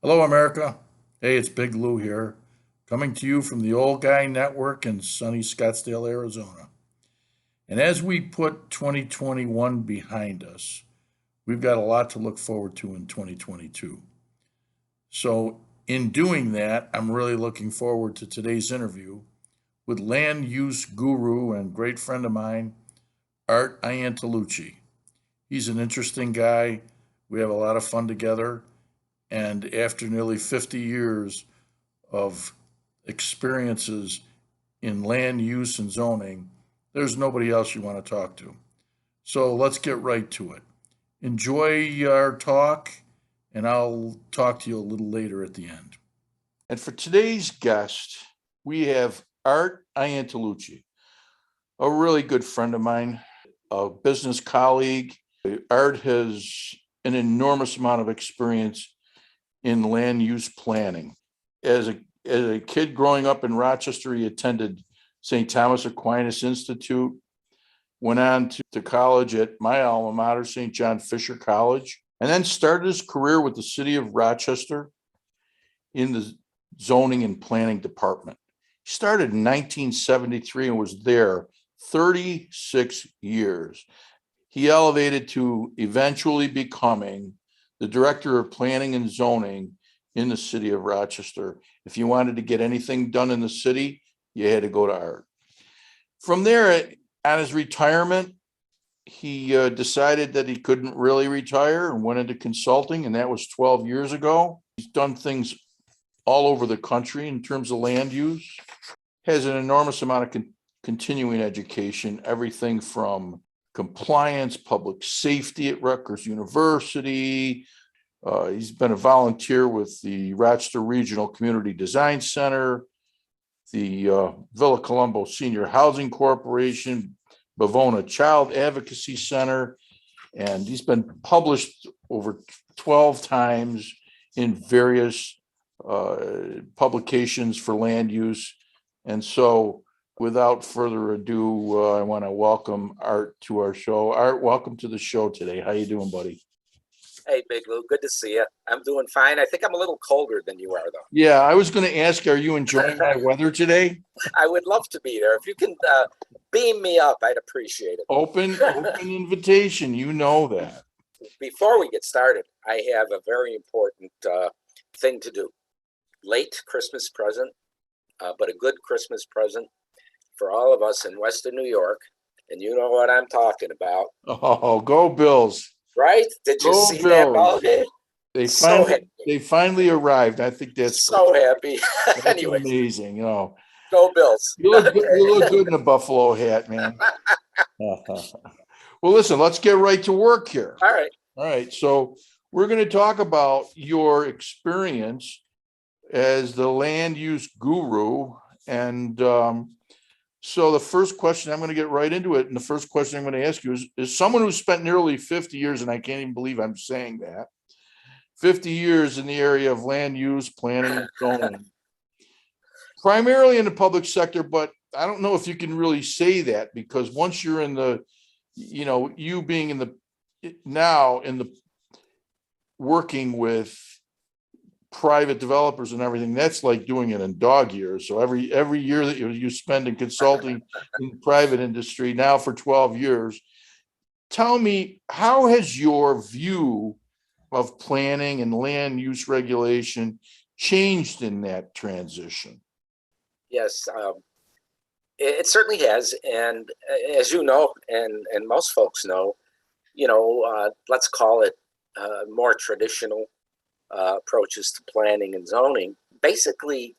Hello, America. Hey, it's Big Lou here, coming to you from the Old Guy Network in sunny Scottsdale, Arizona. And as we put 2021 behind us, we've got a lot to look forward to in 2022. So, in doing that, I'm really looking forward to today's interview with land use guru and great friend of mine, Art Ientilucci. He's an interesting guy. We have a lot of fun together. And after nearly 50 years of experiences in land use and zoning, there's nobody else you want to talk to. So let's get right to it. Enjoy our talk, and I'll talk to you a little later at the end. And for today's guest, we have Art Ientilucci, a really good friend of mine, a business colleague. Art has an enormous amount of experience in land use planning. As a kid growing up in Rochester, he attended St. Thomas Aquinas Institute, went on to college at my alma mater, St. John Fisher College, and then started his career with the city of Rochester in the zoning and planning department. He started in 1973 and was there 36 years. He elevated to eventually becoming the director of planning and zoning in the city of Rochester. If you wanted to get anything done in the city, you had to go to Art. From there, at his retirement, he decided that he couldn't really retire and went into consulting, and that was 12 years ago. He's done things all over the country in terms of land use, has an enormous amount of continuing education, everything from compliance, public safety at Rutgers University. He's been a volunteer with the Rochester Regional Community Design Center, the Villa Colombo Senior Housing Corporation, Bavona Child Advocacy Center, and he's been published over 12 times in various publications for land use. And so without further ado, I want to welcome Art to our show. Art, welcome to the show today. How you doing, buddy? Hey, Big Lou, good to see you. I'm doing fine. I think I'm a little colder than you are, though. Yeah, I was going to ask, are you enjoying my weather today? I would love to be there. If you can beam me up, I'd appreciate it. Open invitation. You know that. Before we get started, I have a very important thing to do. Late Christmas present, but a good Christmas present for all of us in Western New York. And you know what I'm talking about. Oh, go Bills. Right? Did you see that ball game? They finally arrived. I think that's so happy. Anyway, amazing. Go Bills. You look good in a Buffalo hat, man. Well, listen, let's get right to work here. All right. So we're going to talk about your experience as the land use guru. And so the first question, I'm going to get right into it. And the first question I'm going to ask you is someone who spent nearly 50 years, and I can't even believe I'm saying that, 50 years in the area of land use, planning, and zoning, primarily in the public sector, but I don't know if you can really say that, because once you're in the, you being in the working with private developers and everything, that's like doing it in dog years. So every year that you spend in consulting in the private industry now for 12 years, tell me, how has your view of planning and land use regulation changed in that transition? Yes, it certainly has. And as you know, and most folks know, let's call it more traditional approaches to planning and zoning, basically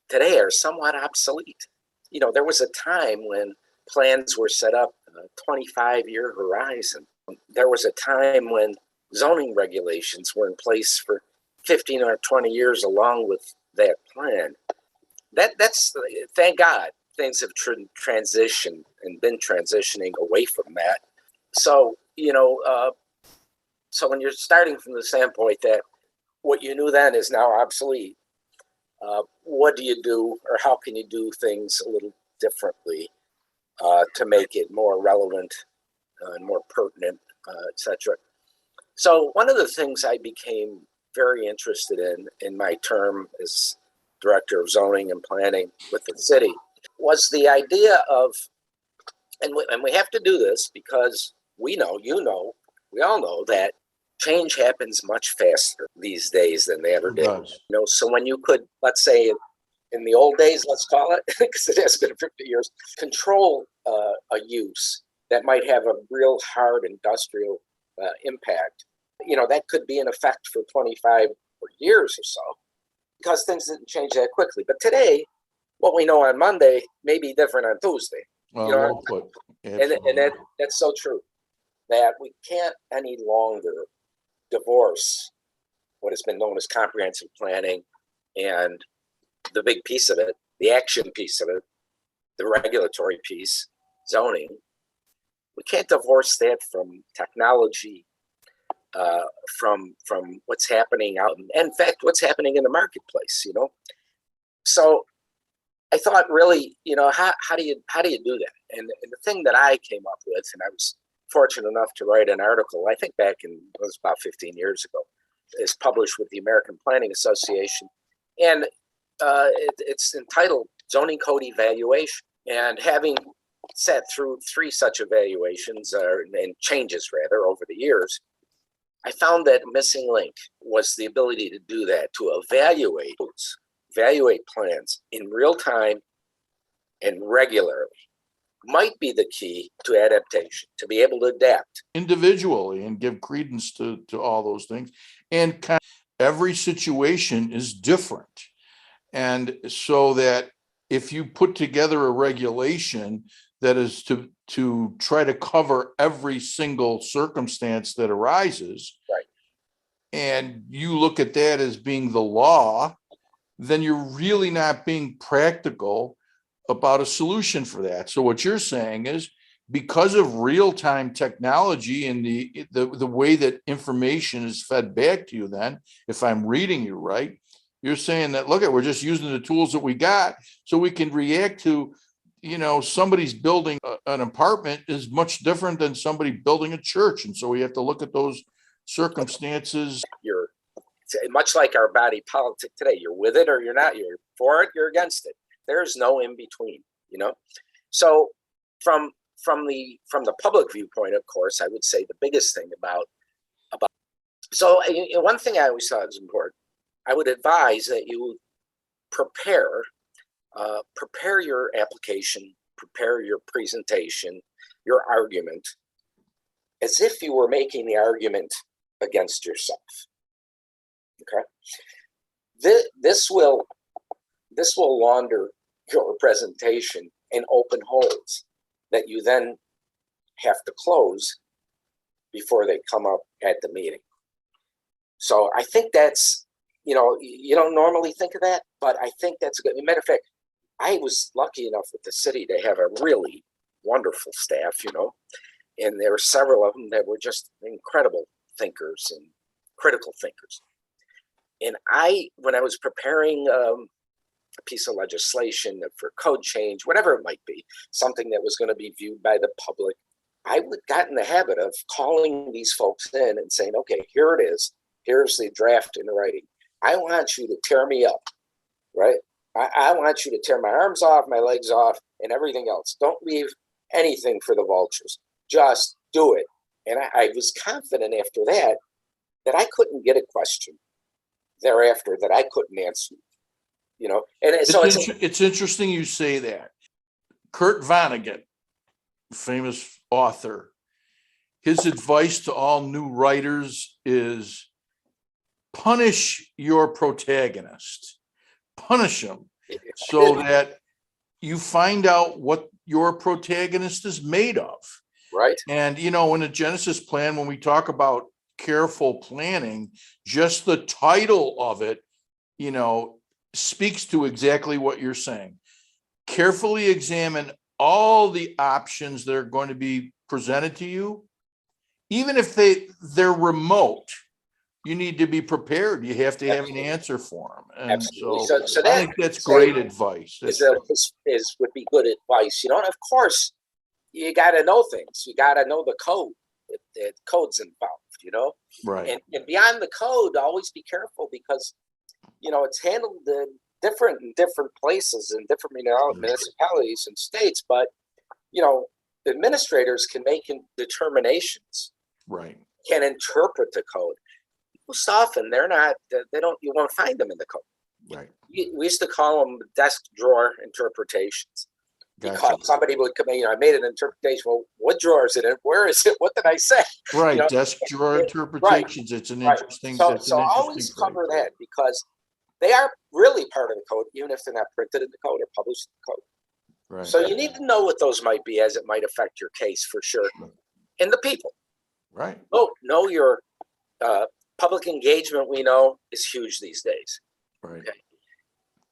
today are somewhat obsolete. There was a time when plans were set up 25-year horizon. There was a time when zoning regulations were in place for 15 or 20 years along with that plan. That's thank God things have transitioned and been transitioning away from that. So, so when you're starting from the standpoint that what you knew then is now obsolete, what do you do, or how can you do things a little differently to make it more relevant and more pertinent, etc. So one of the things I became very interested in my term as director of zoning and planning with the city was the idea of, and we have to do this because we know, we all know that change happens much faster these days than they ever It did. does. So when you could, let's say, in the old days, let's call it, because it has been 50 years, control a use that might have a real hard industrial impact, that could be in effect for 25 years or so, because things didn't change that quickly. But today, what we know on Monday may be different on Tuesday. Well put. And that's so true, that we can't any longer divorce what has been known as comprehensive planning and the big piece of it, the action piece of it, the regulatory piece, zoning. We can't divorce that from technology, from what's happening out, and in fact, what's happening in the marketplace. So I thought, really, how do you do that? And the thing that I came up with, and I was fortunate enough to write an article, I think back it was about 15 years ago, is published with the American Planning Association, and it's entitled Zoning Code Evaluation. And having sat through 3 such evaluations, and changes rather, over the years, I found that missing link was the ability to do that, to evaluate plans in real time and regularly, might be the key to adaptation, to be able to adapt individually and give credence to all those things. And every situation is different. And so that if you put together a regulation that is to try to cover every single circumstance that arises, right, and you look at that as being the law, then you're really not being practical about a solution for that. So what you're saying is, because of real-time technology and the way that information is fed back to you, then, if I'm reading you right, you're saying that, look, we're just using the tools that we got so we can react to, somebody's building an apartment is much different than somebody building a church. And so we have to look at those circumstances. You're much like our body politic today. You're with it or you're not. You're for it, you're against it. There's no in between, So from the public viewpoint, of course, I would say the biggest thing about so one thing I always thought was important. I would advise that you prepare your application, prepare your presentation, your argument, as if you were making the argument against yourself. Okay, this will launder your presentation in open holes that you then have to close before they come up at the meeting. So I think that's, you don't normally think of that, but I think that's a good. As a matter of fact, I was lucky enough with the city to have a really wonderful staff, and there were several of them that were just incredible thinkers and critical thinkers. And when I was preparing a piece of legislation for code change, whatever it might be, something that was going to be viewed by the public, I got in the habit of calling these folks in and saying, okay, here it is. Here's the draft in writing. I want you to tear me up, right? I want you to tear my arms off, my legs off, and everything else. Don't leave anything for the vultures. Just do it. And I was confident after that I couldn't get a question thereafter that I couldn't answer. And so it's interesting you say that. Kurt Vonnegut, famous author, his advice to all new writers is punish your protagonist. Punish him so that you find out what your protagonist is made of. Right. And, in a Genesis plan, when we talk about careful planning, just the title of it, speaks to exactly what you're saying. Carefully examine all the options that are going to be presented to you. Even if they're remote, you need to be prepared. You have to have an answer for them. And absolutely. so I think that's great advice. Would be good advice, And of course, you got to know things. You got to know the code. code's involved, Right. and beyond the code, always be careful because, it's handled in different places in different municipalities and states, but, administrators can make determinations, Right. can interpret the code. Most often you won't find them in the code. Right. We used to call them desk drawer interpretations. Gotcha. Because somebody would come in, I made an interpretation. Well, what drawer is it in? Where is it? What did I say? Right. Desk drawer interpretations. It's an interesting. So, It's an interesting always cover phrase. that because they are really part of the code, even if they're not printed in the code or published in the code. Right. So you need to know what those might be, as it might affect your case for sure. And the people. Right. Know your public engagement. We know is huge these days. Right. Okay.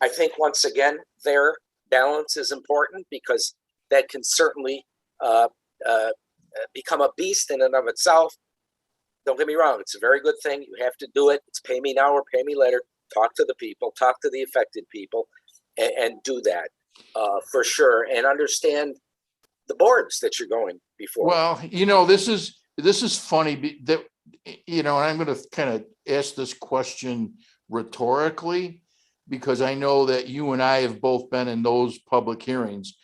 I think once again, their balance is important because that can certainly become a beast in and of itself. Don't get me wrong; it's a very good thing. You have to do it. It's pay me now or pay me later. Talk to the people, talk to the affected people, and do that for sure. And understand the boards that you're going before. Well, this is funny that, and I'm going to kind of ask this question rhetorically, because I know that you and I have both been in those public hearings,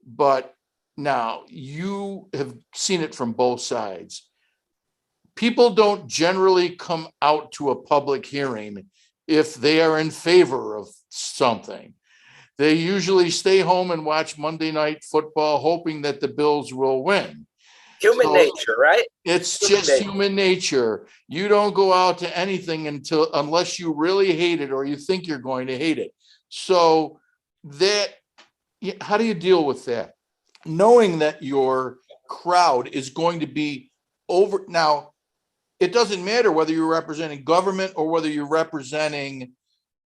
but now you have seen it from both sides. People don't generally come out to a public hearing if they are in favor of something. They usually stay home and watch Monday Night Football, hoping that the Bills will win. Human nature, right? It's human nature. You don't go out to anything unless you really hate it or you think you're going to hate it. So how do you deal with that? Knowing that your crowd is going to be over. Now, it doesn't matter whether you're representing government or whether you're representing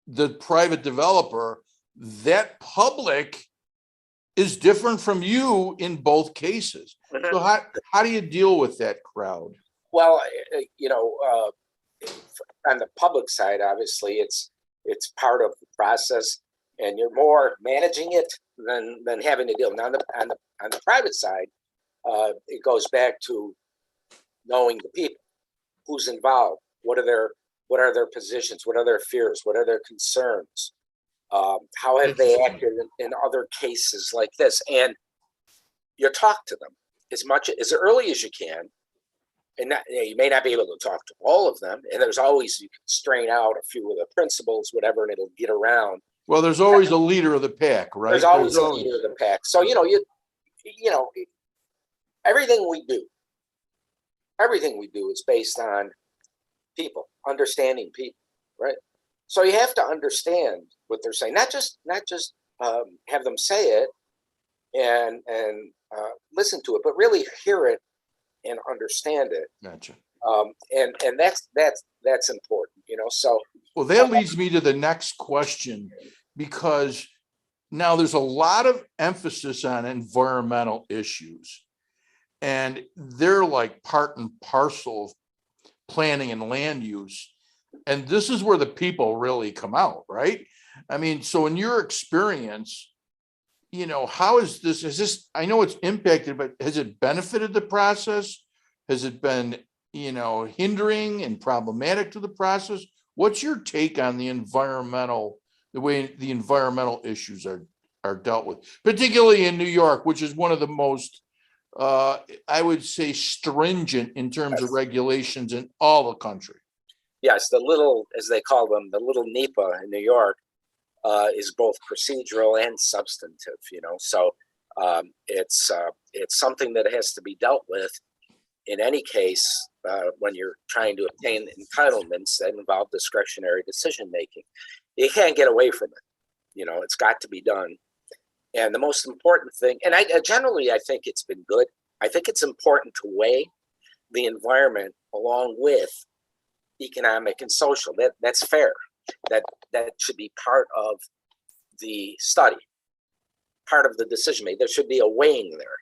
the private developer. That public is different from you in both cases. Mm-hmm. So how do you deal with that crowd? Well, on the public side, obviously, it's part of the process, and you're more managing it than having to deal. Now, on the private side, it goes back to knowing the people, who's involved, what are their positions, what are their fears, what are their concerns. How have they acted in other cases like this? And you talk to them as early as you can. And you may not be able to talk to all of them. And there's always, you can strain out a few of the principles, whatever, and it'll get around. Well, there's always a leader of the pack, right? There's always a leader of the pack. So, everything we do is based on people, understanding people, right? So you have to understand what they're saying, not just have them say it and listen to it, but really hear it and understand it. Gotcha. And that's important, So well, that leads me to the next question, because now there's a lot of emphasis on environmental issues, and they're like part and parcel of planning and land use. And this is where the people really come out, right? I mean, so in your experience, how is this, I know it's impacted, but has it benefited the process? Has it been, hindering and problematic to the process? What's your take on the way the environmental issues are dealt with, particularly in New York, which is one of the most, I would say, stringent in terms of regulations in all the country? Yes, the little, as they call them, the little NEPA in New York is both procedural and substantive, So it's something that has to be dealt with in any case when you're trying to obtain entitlements that involve discretionary decision making. You can't get away from it. It's got to be done. And the most important thing, and I think it's been good. I think it's important to weigh the environment along with economic and social. That's fair. That should be part of the study, part of the decision making. There should be a weighing there.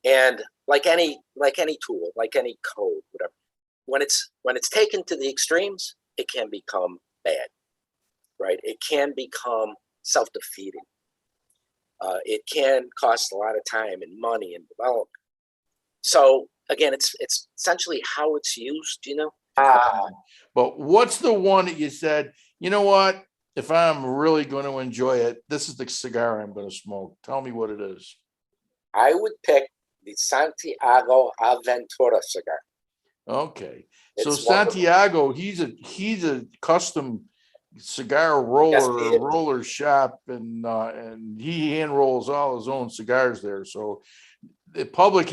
And like any tool, like any code, whatever, when it's taken to the extremes, it can become bad, right? It can become self-defeating. It can cost a lot of time and money and development. So again, it's essentially how it's used, you know. But what's the one that you said, you know what? If I'm really going to enjoy it, this is the cigar I'm going to smoke. Tell me what it is. I would pick the Santiago Aventura cigar. Okay. So It's wonderful. Santiago, he's a custom cigar roller shop, and he hand rolls all his own cigars there. So the public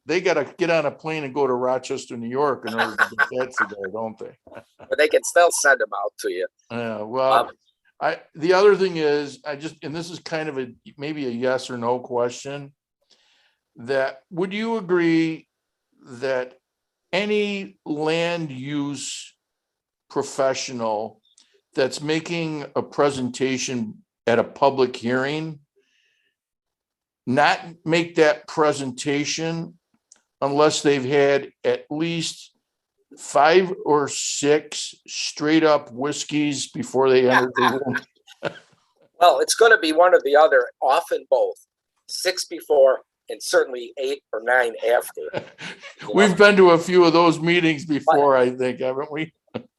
they got to get on a plane and go to Rochester, New York in order to get that cigar, don't they? But they can still send them out to you. Yeah. Well, the other thing is, and this is kind of maybe a yes or no question, that would you agree that any land use professional that's making a presentation at a public hearing not make that presentation unless they've had at least 5 or 6 straight up whiskeys before they enter the room? Well, it's going to be one or the other, often both. 6 before and certainly 8 or 9 after. We've been to a few of those meetings before, I think, haven't we?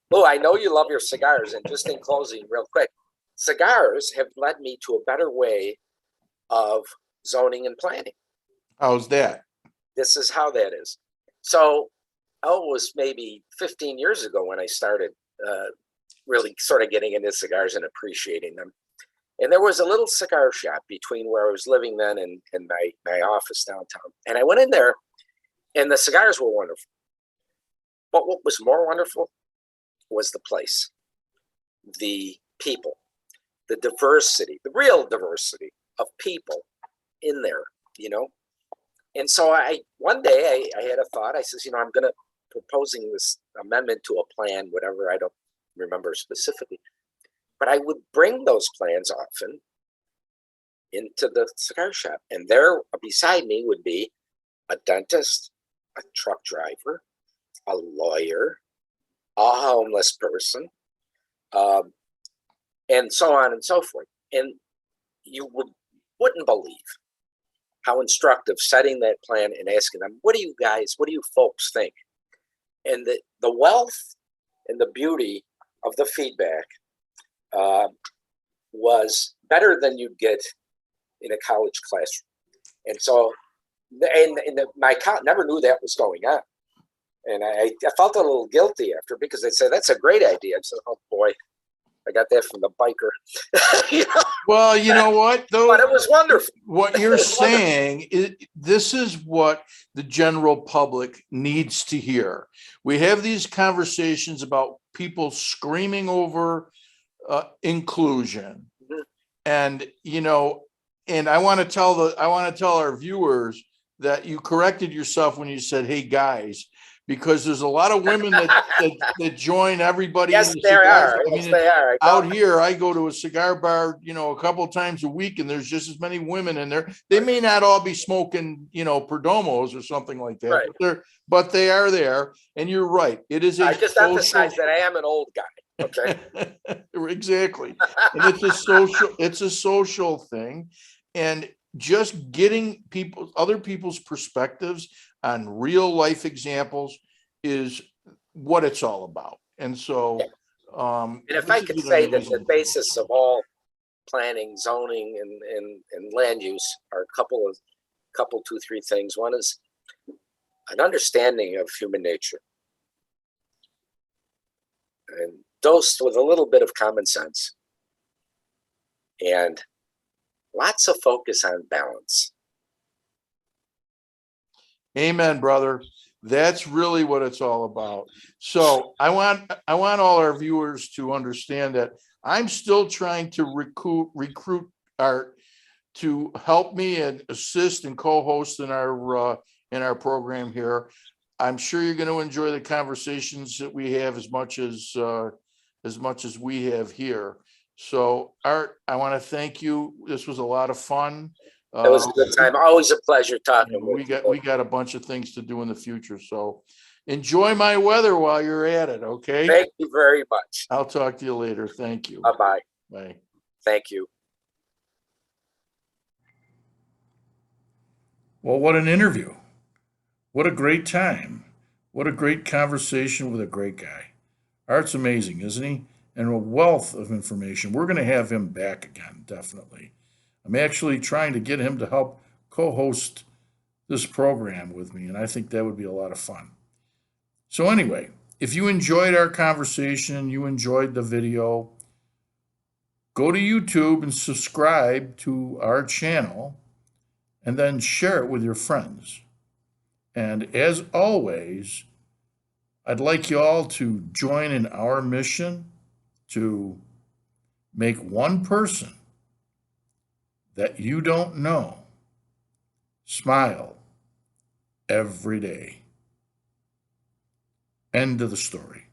Lou, I know you love your cigars, and just in closing, real quick, cigars have led me to a better way of zoning and planning. How's that? This is how that is. So, it was maybe 15 years ago when I started really sort of getting into cigars and appreciating them. And there was a little cigar shop between where I was living then and my office downtown. And I went in there, and the cigars were wonderful. But what was more wonderful was the place, the people, the diversity, the real diversity of people in there, you know. And so one day I had a thought. I says, I'm going to proposing this amendment to a plan, whatever, I don't remember specifically. But I would bring those plans often into the cigar shop. And there beside me would be a dentist, a truck driver, a lawyer, a homeless person, and so on and so forth. And you wouldn't believe how instructive setting that plan and asking them, what do you folks think? And the wealth and the beauty of the feedback was better than you'd get in a college classroom. And so, my account never knew that was going on. And I felt a little guilty after, because they'd say, that's a great idea. I said, oh boy, I got that from the biker. Well, you know what, though? But it was wonderful. What you're saying is, this is what the general public needs to hear. We have these conversations about people screaming over inclusion, and and I want to tell our viewers that you corrected yourself when you said, "Hey guys," because there's a lot of women that join everybody. Yes, in the there cigar. are. Yes, they are. Out here, I go to a cigar bar, a couple of times a week, and there's just as many women in there. They may not all be smoking, Perdomos or something like that, right. but they are there. And you're right. It is I just emphasize that I am an old guy. Okay. Exactly. And it's a social thing. And just getting other people's perspectives on real life examples is what it's all about. And so, and if I could say that the basis of all planning, zoning, and land use are a couple, 2, 3 things. One is an understanding of human nature, and dosed with a little bit of common sense, and lots of focus on balance. Amen, brother. That's really what it's all about. So I want all our viewers to understand that I'm still trying to recruit Art to help me and assist and co-host in our program here. I'm sure you're going to enjoy the conversations that we have as much as we have here. So, Art, I want to thank you. This was a lot of fun. It was a good time. Always a pleasure talking with you. We got a bunch of things to do in the future. So enjoy my weather while you're at it. Okay. Thank you very much. I'll talk to you later. Thank you. Bye-bye. Bye. Thank you. Well, what an interview. What a great time. What a great conversation with a great guy. Art's amazing, isn't he? And a wealth of information. We're going to have him back again, definitely. I'm actually trying to get him to help co host this program with me, and I think that would be a lot of fun. So, anyway, if you enjoyed our conversation, you enjoyed the video, go to YouTube and subscribe to our channel and then share it with your friends. And as always, I'd like you all to join in our mission to make one person that you don't know smile every day. End of the story.